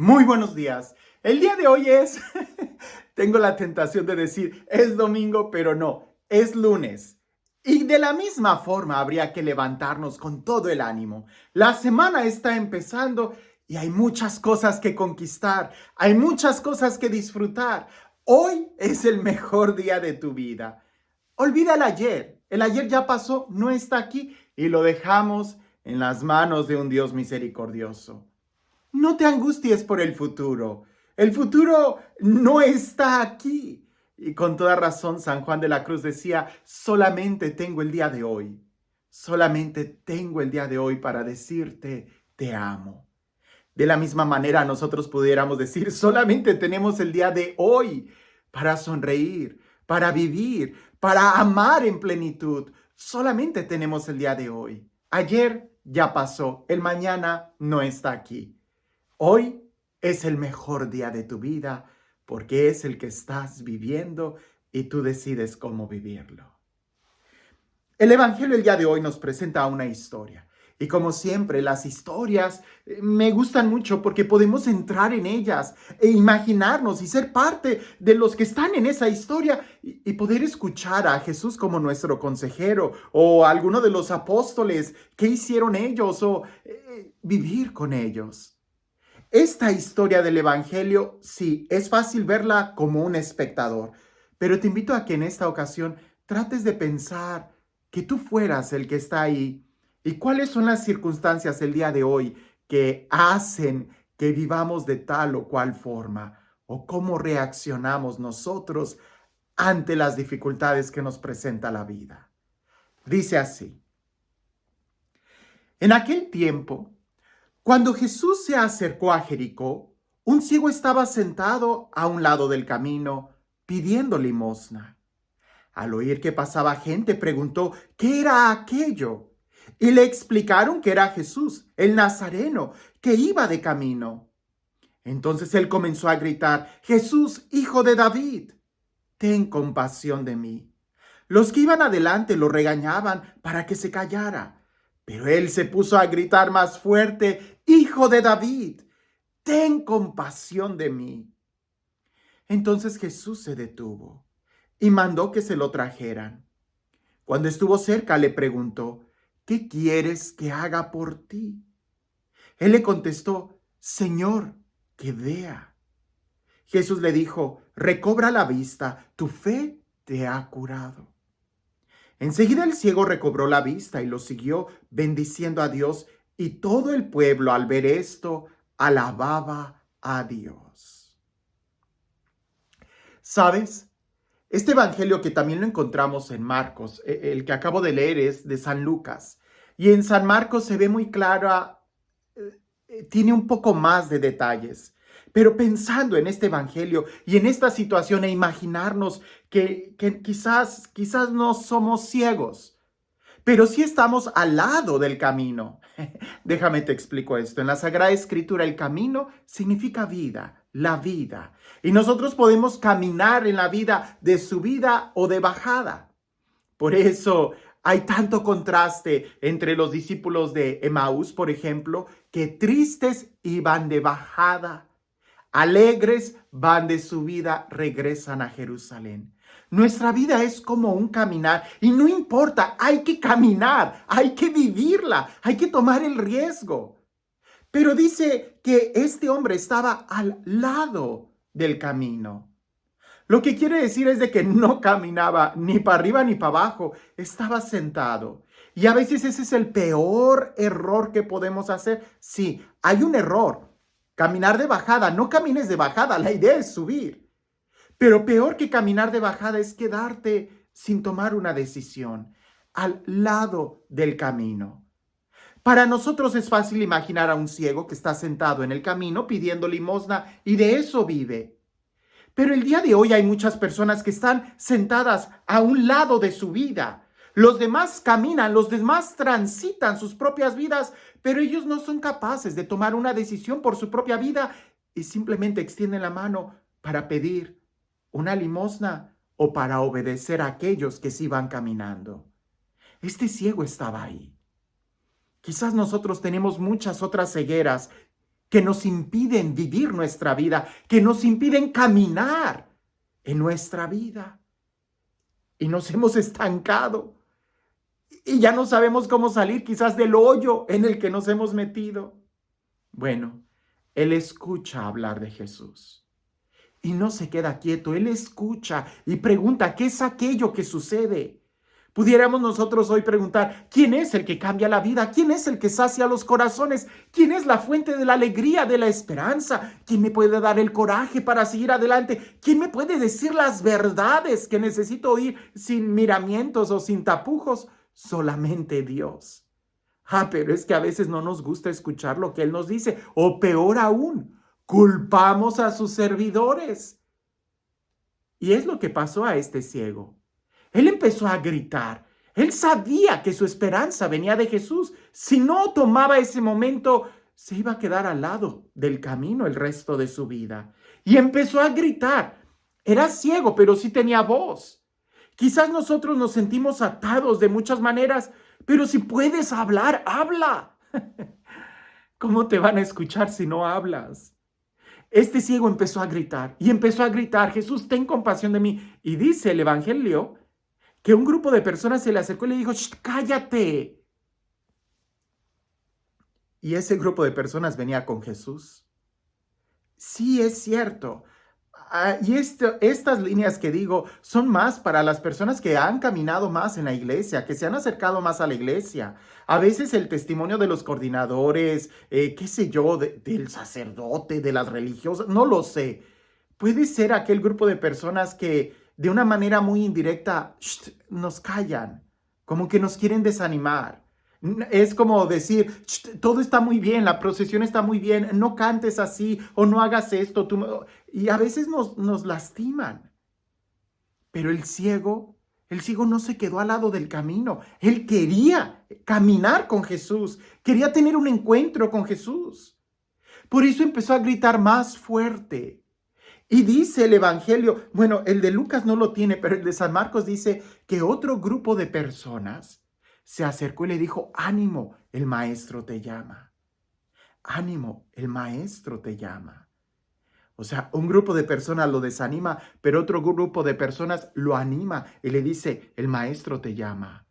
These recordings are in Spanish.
Muy buenos días. El día de hoy es, tengo la tentación de decir, es domingo, pero no, es lunes. Y de la misma forma habría que levantarnos con todo el ánimo. La semana está empezando y hay muchas cosas que conquistar, hay muchas cosas que disfrutar. Hoy es el mejor día de tu vida. Olvida el ayer ya pasó, no está aquí y lo dejamos en las manos de un Dios misericordioso. No te angusties por el futuro. El futuro no está aquí. Y con toda razón, San Juan de la Cruz decía, solamente tengo el día de hoy. Solamente tengo el día de hoy para decirte, te amo. De la misma manera, nosotros pudiéramos decir, solamente tenemos el día de hoy para sonreír, para vivir, para amar en plenitud. Solamente tenemos el día de hoy. Ayer ya pasó, el mañana no está aquí. Hoy es el mejor día de tu vida porque es el que estás viviendo y tú decides cómo vivirlo. El Evangelio el día de hoy nos presenta una historia. Y como siempre, las historias me gustan mucho porque podemos entrar en ellas e imaginarnos y ser parte de los que están en esa historia y poder escuchar a Jesús como nuestro consejero o a alguno de los apóstoles, qué hicieron ellos o vivir con ellos. Esta historia del Evangelio, sí, es fácil verla como un espectador, pero te invito a que en esta ocasión trates de pensar que tú fueras el que está ahí y cuáles son las circunstancias el día de hoy que hacen que vivamos de tal o cual forma o cómo reaccionamos nosotros ante las dificultades que nos presenta la vida. Dice así: en aquel tiempo, cuando Jesús se acercó a Jericó, un ciego estaba sentado a un lado del camino pidiendo limosna. Al oír que pasaba gente, preguntó qué era aquello. Y le explicaron que era Jesús, el Nazareno, que iba de camino. Entonces él comenzó a gritar: Jesús, hijo de David, ten compasión de mí. Los que iban adelante lo regañaban para que se callara, pero él se puso a gritar más fuerte: Hijo de David, ten compasión de mí. Entonces Jesús se detuvo y mandó que se lo trajeran. Cuando estuvo cerca le preguntó: ¿qué quieres que haga por ti? Él le contestó: Señor, que vea. Jesús le dijo: recobra la vista, tu fe te ha curado. Enseguida el ciego recobró la vista y lo siguió bendiciendo a Dios, y todo el pueblo al ver esto alababa a Dios. ¿Sabes? Este evangelio, que también lo encontramos en Marcos, el que acabo de leer es de San Lucas, y en San Marcos se ve muy clara, tiene un poco más de detalles. Pero pensando en este evangelio y en esta situación e imaginarnos que quizás no somos ciegos, pero sí estamos al lado del camino. Déjame te explico esto. En la Sagrada Escritura el camino significa vida, la vida. Y nosotros podemos caminar en la vida de subida o de bajada. Por eso hay tanto contraste entre los discípulos de Emaús, por ejemplo, que tristes iban de bajada, alegres van de subida, regresan a Jerusalén. Nuestra vida es como un caminar y no importa, hay que caminar, hay que vivirla, hay que tomar el riesgo. Pero dice que este hombre estaba al lado del camino. Lo que quiere decir es de que no caminaba ni para arriba ni para abajo, estaba sentado. Y a veces ese es el peor error que podemos hacer. Sí, hay un error. Caminar de bajada, no camines de bajada, la idea es subir. Pero peor que caminar de bajada es quedarte sin tomar una decisión, al lado del camino. Para nosotros es fácil imaginar a un ciego que está sentado en el camino pidiendo limosna y de eso vive. Pero el día de hoy hay muchas personas que están sentadas a un lado de su vida. Los demás caminan, los demás transitan sus propias vidas, pero ellos no son capaces de tomar una decisión por su propia vida y simplemente extienden la mano para pedir una limosna o para obedecer a aquellos que sí van caminando. Este ciego estaba ahí. Quizás nosotros tenemos muchas otras cegueras que nos impiden vivir nuestra vida, que nos impiden caminar en nuestra vida. Y nos hemos estancado y ya no sabemos cómo salir quizás del hoyo en el que nos hemos metido. Bueno, Él escucha hablar de Jesús y no se queda quieto. Él escucha y pregunta, ¿qué es aquello que sucede? Pudiéramos nosotros hoy preguntar, ¿quién es el que cambia la vida? ¿Quién es el que sacia los corazones? ¿Quién es la fuente de la alegría, de la esperanza? ¿Quién me puede dar el coraje para seguir adelante? ¿Quién me puede decir las verdades que necesito oír sin miramientos o sin tapujos? Solamente Dios. Pero es que a veces no nos gusta escuchar lo que Él nos dice, o peor aún, culpamos a sus servidores. Y es lo que pasó a este ciego. Él empezó a gritar. Él sabía que su esperanza venía de Jesús. Si no tomaba ese momento, se iba a quedar al lado del camino el resto de su vida. Y empezó a gritar. Era ciego, pero sí tenía voz. Quizás nosotros nos sentimos atados de muchas maneras, pero si puedes hablar, habla. ¿Cómo te van a escuchar si no hablas? Este ciego empezó a gritar y empezó a gritar, Jesús, ten compasión de mí. Y dice el Evangelio que un grupo de personas se le acercó y le dijo, cállate. Y ese grupo de personas venía con Jesús. Sí, es cierto. Y estas líneas que digo son más para las personas que han caminado más en la iglesia, que se han acercado más a la iglesia. A veces el testimonio de los coordinadores, qué sé yo, del sacerdote, de las religiosas, no lo sé. Puede ser aquel grupo de personas que de una manera muy indirecta nos callan, como que nos quieren desanimar. Es como decir, todo está muy bien, la procesión está muy bien, no cantes así o no hagas esto. Y a veces nos lastiman. Pero el ciego no se quedó al lado del camino. Él quería caminar con Jesús, quería tener un encuentro con Jesús. Por eso empezó a gritar más fuerte. Y dice el Evangelio, bueno, el de Lucas no lo tiene, pero el de San Marcos dice que otro grupo de personas se acercó y le dijo, ánimo, el maestro te llama. Ánimo, el maestro te llama. O sea, un grupo de personas lo desanima, pero otro grupo de personas lo anima y le dice, el maestro te llama.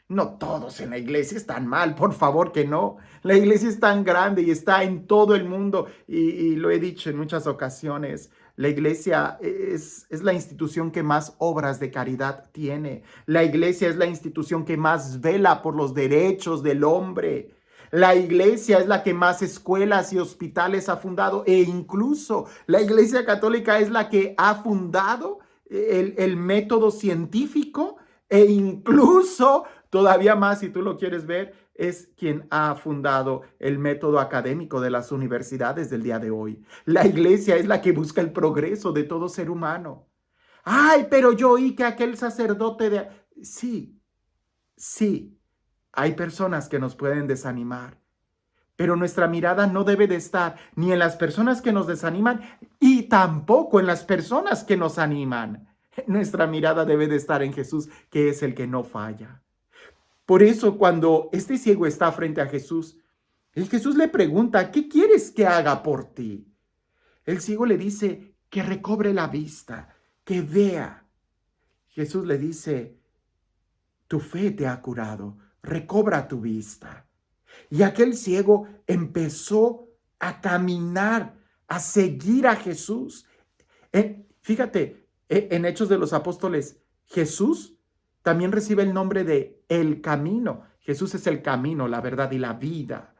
No todos en la iglesia están mal, por favor que no. La iglesia es tan grande y está en todo el mundo y lo he dicho en muchas ocasiones. La iglesia es la institución que más obras de caridad tiene. La iglesia es la institución que más vela por los derechos del hombre. La iglesia es la que más escuelas y hospitales ha fundado e incluso la iglesia católica es la que ha fundado el método científico e incluso todavía más, si tú lo quieres ver, es quien ha fundado el método académico de las universidades del día de hoy. La iglesia es la que busca el progreso de todo ser humano. Ay, pero yo oí que aquel sacerdote de... Sí, hay personas que nos pueden desanimar, pero nuestra mirada no debe de estar ni en las personas que nos desaniman y tampoco en las personas que nos animan. Nuestra mirada debe de estar en Jesús, que es el que no falla. Por eso, cuando este ciego está frente a Jesús, el Jesús le pregunta, ¿qué quieres que haga por ti? El ciego le dice que recobre la vista, que vea. Jesús le dice, tu fe te ha curado, recobra tu vista. Y aquel ciego empezó a caminar, a seguir a Jesús. Fíjate, en Hechos de los Apóstoles, Jesús también recibe el nombre de el camino. Jesús es el camino, la verdad y la vida.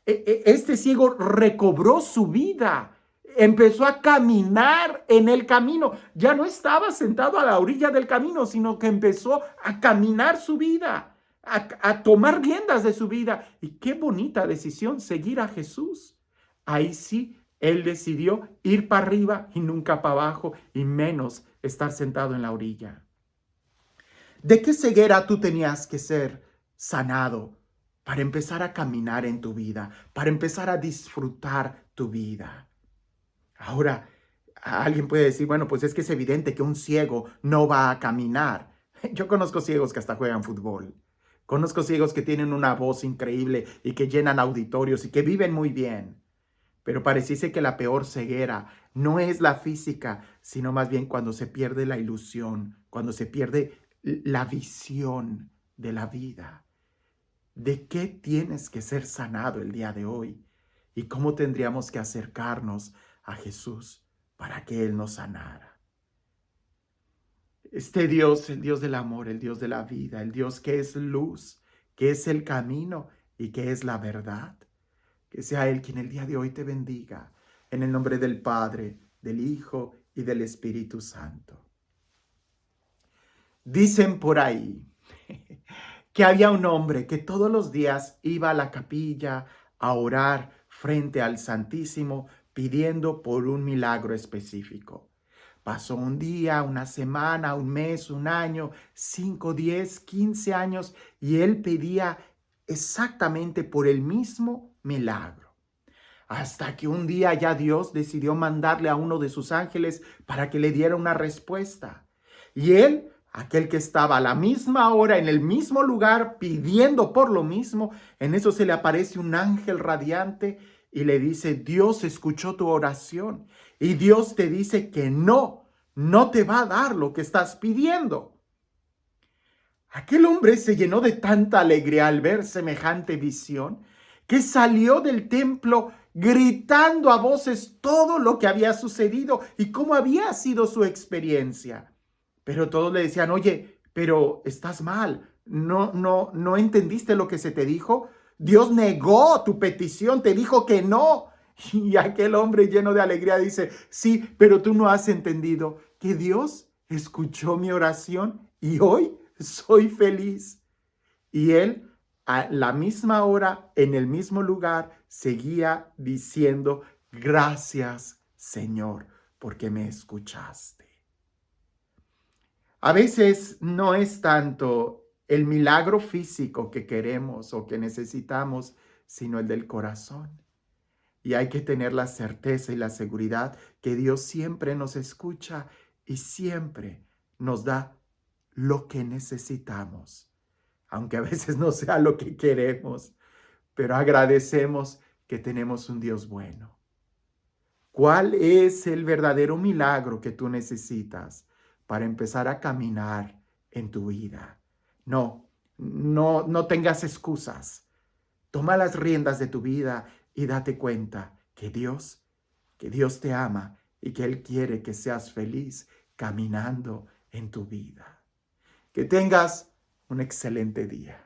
Este ciego recobró su vida. Empezó a caminar en el camino. Ya no estaba sentado a la orilla del camino, sino que empezó a caminar su vida, a tomar riendas de su vida. Y qué bonita decisión seguir a Jesús. Ahí sí, él decidió ir para arriba y nunca para abajo, y menos estar sentado en la orilla. ¿De qué ceguera tú tenías que ser sanado para empezar a caminar en tu vida, para empezar a disfrutar tu vida? Ahora, alguien puede decir, bueno, pues es que es evidente que un ciego no va a caminar. Yo conozco ciegos que hasta juegan fútbol. Conozco ciegos que tienen una voz increíble y que llenan auditorios y que viven muy bien. pero pareciese que la peor ceguera no es la física, sino más bien cuando se pierde la ilusión, cuando se pierde la visión de la vida. ¿De qué tienes que ser sanado el día de hoy? ¿Y cómo tendríamos que acercarnos a Jesús para que Él nos sanara? Este Dios, el Dios del amor, el Dios de la vida, el Dios que es luz, que es el camino y que es la verdad. Que sea Él quien el día de hoy te bendiga. En el nombre del Padre, del Hijo y del Espíritu Santo. Dicen por ahí que había un hombre que todos los días iba a la capilla a orar frente al Santísimo pidiendo por un milagro específico. Pasó un día, una semana, un mes, un año, 5, 10, 15 años y él pedía exactamente por el mismo milagro. Hasta que un día ya Dios decidió mandarle a uno de sus ángeles para que le diera una respuesta. Y él, aquel que estaba a la misma hora en el mismo lugar pidiendo por lo mismo, en eso se le aparece un ángel radiante y le dice: Dios escuchó tu oración y Dios te dice que no te va a dar lo que estás pidiendo. Aquel hombre se llenó de tanta alegría al ver semejante visión que salió del templo gritando a voces todo lo que había sucedido y cómo había sido su experiencia. Pero todos le decían: oye, pero estás mal, no entendiste lo que se te dijo. Dios negó tu petición, te dijo que no. Y aquel hombre lleno de alegría dice: sí, pero tú no has entendido que Dios escuchó mi oración y hoy soy feliz. Y él, a la misma hora, en el mismo lugar, seguía diciendo: gracias, Señor, porque me escuchaste. A veces no es tanto el milagro físico que queremos o que necesitamos, sino el del corazón. Y hay que tener la certeza y la seguridad que Dios siempre nos escucha y siempre nos da lo que necesitamos, aunque a veces no sea lo que queremos, pero agradecemos que tenemos un Dios bueno. ¿Cuál es el verdadero milagro que tú necesitas para empezar a caminar en tu vida? No tengas excusas. Toma las riendas de tu vida y date cuenta que Dios te ama y que Él quiere que seas feliz caminando en tu vida. Que tengas un excelente día.